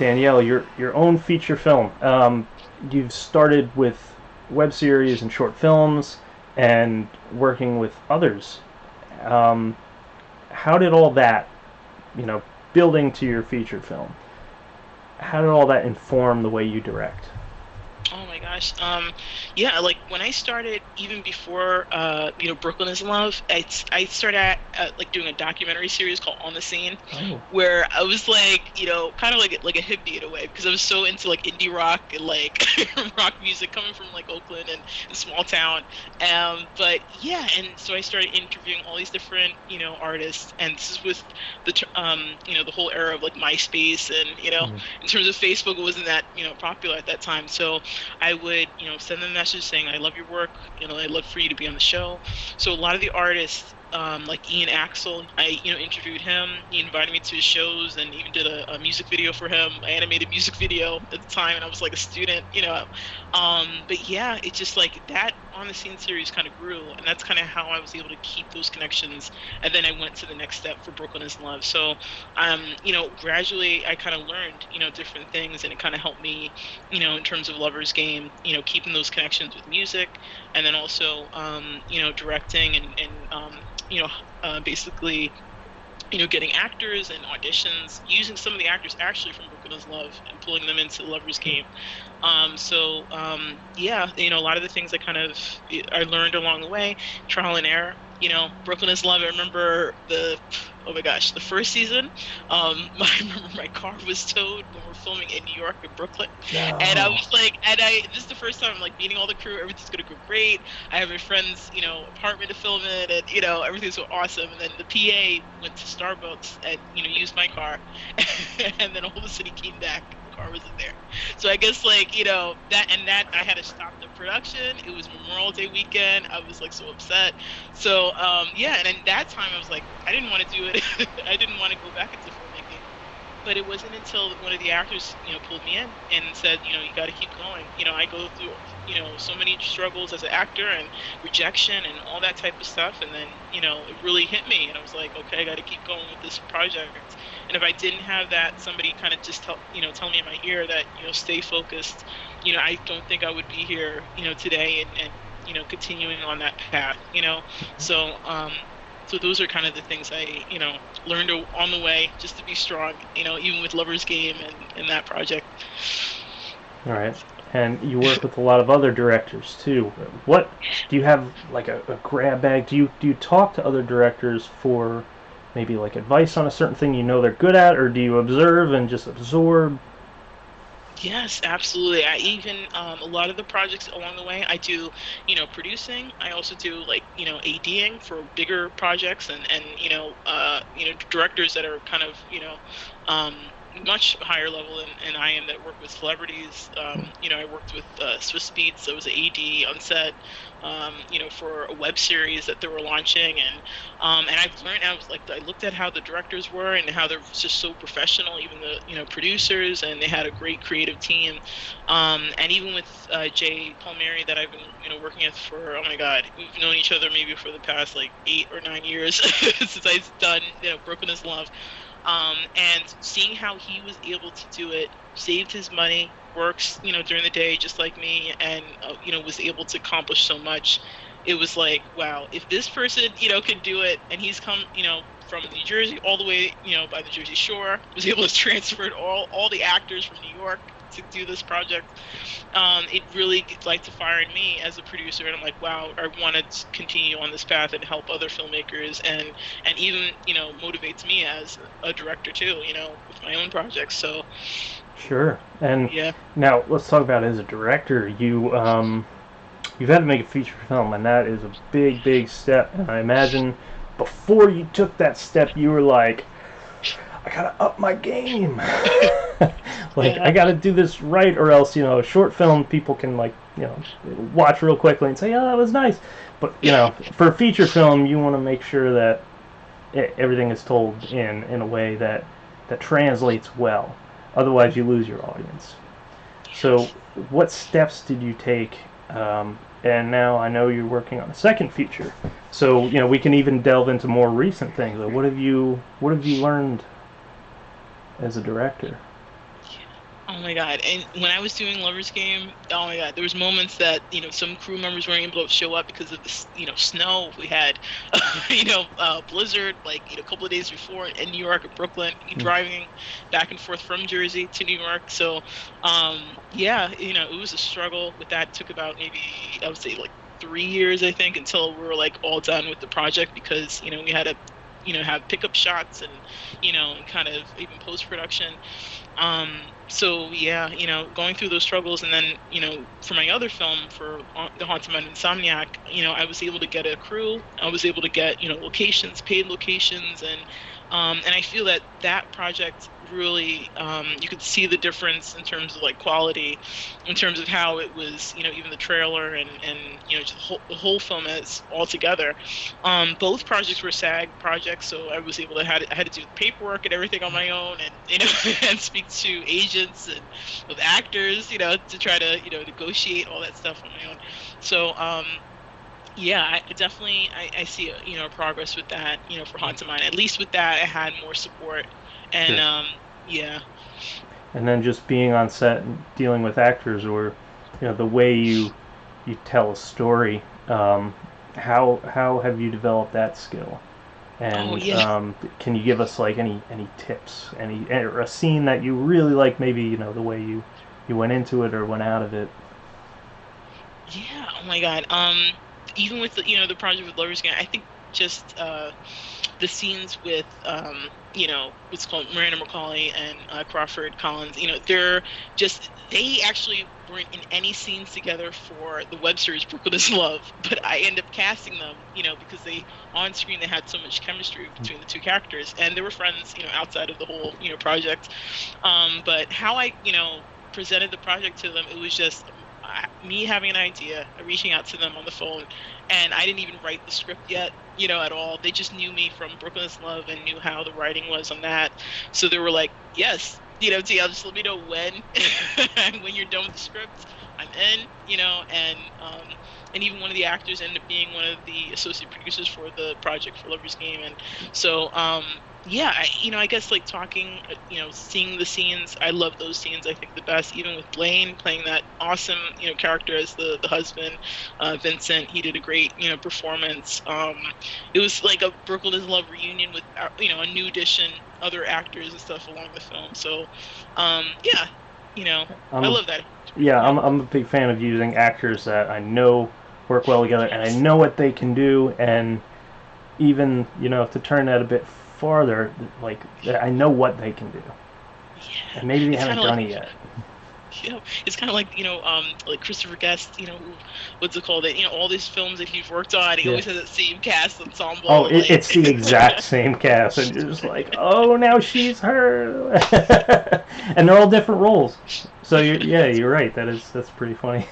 Danielle, your own feature film. You've started with web series and short films, and working with others. Um, how did all that, you know, building to your feature film? How did all that inform the way you direct? Oh my gosh. Yeah, like when I started, even before, Brooklyn is Love, I started like doing a documentary series called On the Scene, Oh, where I was like, kind of like a hippie in a way, because I was so into like indie rock and like rock music coming from like Oakland and a small town. But yeah, and so I started interviewing all these different, artists, and this is with the whole era of like MySpace, and mm, in terms of Facebook, it wasn't that, popular at that time. So I would, send them a message saying, I love your work. I'd love for you to be on the show. So a lot of the artists, like Ian Axel, I, interviewed him. He invited me to his shows and even did a music video for him, an animated music video at the time, and I was like a student. But yeah, it's just like that on the scene series kind of grew, and that's kind of how I was able to keep those connections. And then I went to the next step for Brooklyn is Love. So, gradually I kind of learned, different things, and it kind of helped me, in terms of Lover's Game, keeping those connections with music, and then also, directing and basically, getting actors and auditions, using some of the actors actually from Brooklyn is Love and pulling them into Lover's Game. Yeah, a lot of the things I learned along the way, trial and error. Brooklyn is Love. I remember oh my gosh, the first season. I remember my car was towed when we're filming in New York and Brooklyn, and I no. was like, this is the first time I'm like meeting all the crew. Everything's gonna go great. I have my friend's, apartment to film it, and everything's so awesome. And then the PA went to Starbucks and used my car, and then all of a sudden he came back. The car wasn't there. So I guess like that I had to stop the production. It was Memorial Day weekend. I was like so upset. So yeah, and in that time I was like, I didn't want to do it. I didn't want to go back into filmmaking. But it wasn't until one of the actors, pulled me in and said, you got to keep going. I go through, so many struggles as an actor and rejection and all that type of stuff. And then, it really hit me. And I was like, okay, I got to keep going with this project. And if I didn't have that, somebody kind of just tell me in my ear that, stay focused, I don't think I would be here, today and continuing on that path. So, so those are kind of the things I, learned on the way just to be strong, even with Lover's Game and that project. All right. And you work with a lot of other directors too. What do you have like a grab bag? Do you talk to other directors for maybe like advice on a certain thing you know they're good at, or do you observe and just absorb? Yes, absolutely. I even a lot of the projects along the way, I do, producing. I also do like, ADing for bigger projects and directors that are kind of, um, much higher level than I am that work with celebrities. I worked with Swiss Beats. I was an AD on set, for a web series that they were launching, and I've learned. I was like, I looked at how the directors were and how they're just so professional. Even the producers, and they had a great creative team. And even with Jay Palmieri that I've been working with for, oh my God, we've known each other maybe for the past like 8 or 9 years since I've done Brooklyn is Love. And seeing how he was able to do it, saved his money, works, during the day just like me, and was able to accomplish so much. It was like, wow, if this person, can do it, and he's come, from New Jersey all the way, by the Jersey Shore, was able to transfer all the actors from New York to do this project. It really lights a fire in me as a producer, and I'm like, wow, I want to continue on this path and help other filmmakers, and even motivates me as a director too, with my own projects. So Sure. And yeah. now let's talk about as a director. You've had to make a feature film, and that is a big, big step. And I imagine before you took that step, you were like, I gotta up my game. Like I Yeah. gotta do this right, or else a short film people can like watch real quickly and say, oh, that was nice. But for a feature film, you want to make sure that everything is told in a way that translates well. Otherwise, you lose your audience. So, Yes. what steps did you take? And now I know you're working on a second feature. So, we can even delve into more recent things. Like, what have you learned as a director? Oh my God. And when I was doing Lover's Game, oh my God, there was moments that, some crew members weren't able to show up because of this, snow. We had, blizzard, like, a couple of days before in New York and Brooklyn, Mm. driving back and forth from Jersey to New York. So, yeah, it was a struggle with that. It took about maybe, I would say like 3 years, I think, until we were like all done with the project because, we had to, have pickup shots and, and kind of even post-production. So yeah, going through those struggles, and then for my other film, for The Haunted Man Insomniac, I was able to get a crew. I was able to get locations, paid locations, and I feel that that project really, you could see the difference in terms of like quality, in terms of how it was, even the trailer and just the whole film as all together. Both projects were SAG projects, so I was able to I had to do the paperwork and everything on my own, and and speak to agents and with actors, to try to negotiate all that stuff on my own. So yeah, I definitely I see progress with that, for Haunted Mine. At least with that, I had more support, and Sure. yeah. And then just being on set and dealing with actors, or the way you tell a story. How have you developed that skill? Oh And yeah. can you give us like any tips, any or a scene that you really like? Maybe the way you went into it or went out of it. Yeah, oh my God. Even with the project with Lover's Game, I think just the scenes with what's called Miranda McCauley and Crawford Collins, they actually weren't in any scenes together for the web series Brooklyn is Love, but I end up casting them, because they on screen they had so much chemistry between the two characters, and they were friends, outside of the whole project. But how I presented the project to them, it was just me having an idea, reaching out to them on the phone, and I didn't even write the script yet, at all. They just knew me from Brooklyn's Love and knew how the writing was on that. So they were like, "Yes, TL, just let me know when, when you're done with the script. I'm in, and even one of the actors ended up being one of the associate producers for the project for Lover's Game, and so yeah, I guess like talking, seeing the scenes, I love those scenes. I think the best, even with Blaine playing that awesome, character as the husband, Vincent, he did a great, performance. It was like a Brooklyn is Love reunion with, a new addition, other actors and stuff along the film. So, yeah, you know, I'm I a love that. Yeah, Yeah. I'm a big fan of using actors that I know work well together, and I Yes. know what they can do, and even to turn that a bit farther, like I know what they can do, Yeah. and maybe they It's kind haven't of like, done it yet. it's kind of like, like Christopher Guest, what's it called? That, all these films that he's worked on, he Yeah. always has that same cast Oh, ensemble, it's like, the exact same cast, and you're just like, oh, now she's her, and they're all different roles. So yeah, that's you're right. That's pretty funny.